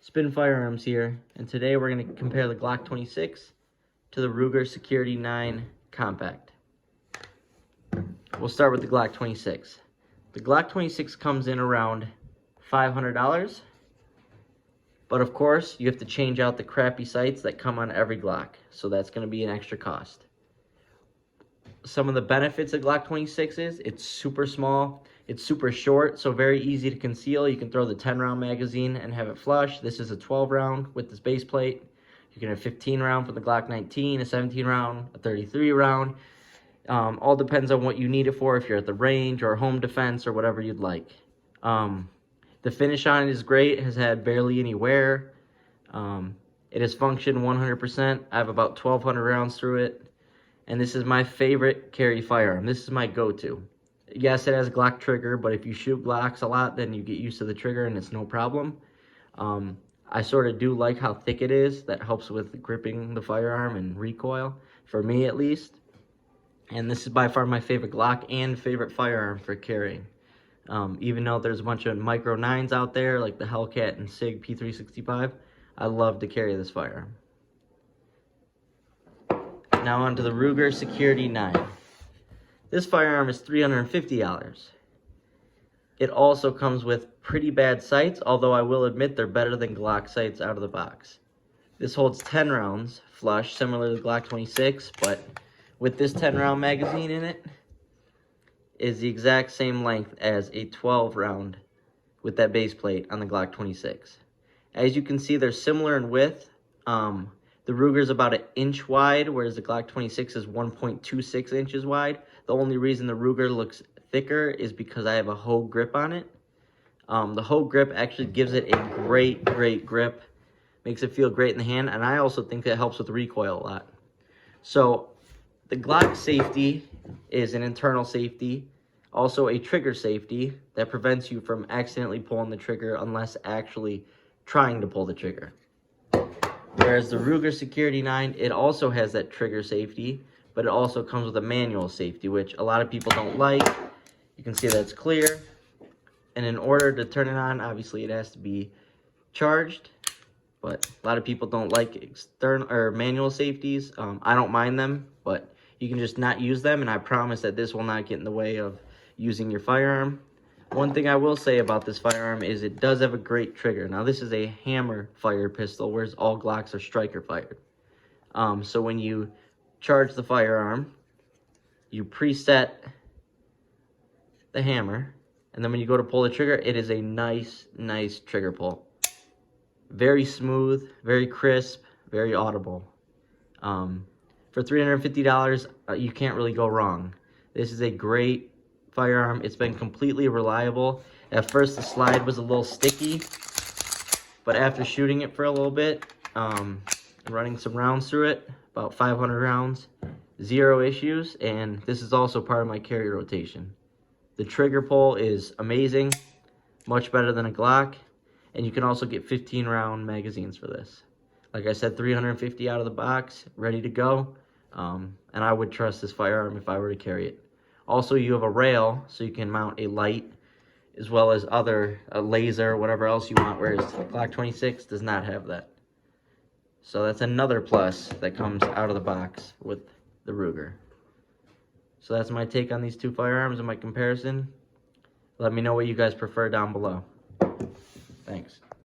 Spin Firearms here, and today we're going to compare the Glock 26 to the Ruger Security 9 Compact. We'll start with the Glock 26. The Glock 26 comes in around $500, but of course you have to change out the crappy sights that come on every Glock, so that's going to be an extra cost. Some of the benefits of Glock 26 is it's super small, it's super short, so very easy to conceal. You can throw the 10-round magazine and have it flush. This is a 12-round with this base plate. You can have 15-round for the Glock 19, a 17-round, a 33-round. All depends on what you need it for, if you're at the range or home defense or whatever you'd like. The finish on it is great. It has had barely any wear. It has functioned 100%. I have about 1,200 rounds through it. And this is my favorite carry firearm. This is my go-to. Yes, it has a Glock trigger, but if you shoot Glocks a lot, then you get used to the trigger and it's no problem. I sort of do like how thick it is. That helps with gripping the firearm and recoil, for me at least. And this is by far my favorite Glock and favorite firearm for carrying. Even though there's a bunch of micro 9s out there, like the Hellcat and SIG P365, I love to carry this firearm. Now on to the Ruger Security 9. This firearm is $350. It also comes with pretty bad sights, although I will admit they're better than Glock sights out of the box. This holds 10 rounds flush, similar to the Glock 26, but with this 10-round magazine in it, is the exact same length as a 12-round with that base plate on the Glock 26. As you can see, they're similar in width. The Ruger is about 1 inch wide, whereas the Glock 26 is 1.26 inches wide. The only reason the Ruger looks thicker is because I have a Hogue grip on it. The Hogue grip actually gives it a great grip. Makes it feel great in the hand, and I also think that helps with recoil a lot. So the Glock safety is an internal safety, also a trigger safety that prevents you from accidentally pulling the trigger unless actually trying to pull the trigger. Whereas the Ruger Security 9, it also has that trigger safety, but it also comes with a manual safety, which a lot of people don't like. You can see that it's clear. And in order to turn it on, obviously it has to be charged, but a lot of people don't like external or manual safeties. I don't mind them, but you can just not use them, and I promise that this will not get in the way of using your firearm. One thing I will say about this firearm is it does have a great trigger. Now, this is a hammer-fired pistol, whereas all Glocks are striker-fired. So when you charge the firearm, you preset the hammer, and then when you go to pull the trigger, it is a nice trigger pull. Very smooth, very crisp, very audible. For $350, you can't really go wrong. This is a great firearm. It's been completely reliable. At first the slide was a little sticky, but after shooting it for a little bit, running some rounds through it, about 500 rounds, 0 issues, and this is also part of my carry rotation. The trigger pull is amazing, much better than a Glock, and you can also get 15-round magazines for this. Like I said, $350 out of the box, ready to go, and I would trust this firearm if I were to carry it. Also, you have a rail, so you can mount a light, as well as a laser, whatever else you want, whereas Glock 26 does not have that. So that's another plus that comes out of the box with the Ruger. So that's my take on these two firearms and my comparison. Let me know what you guys prefer down below. Thanks.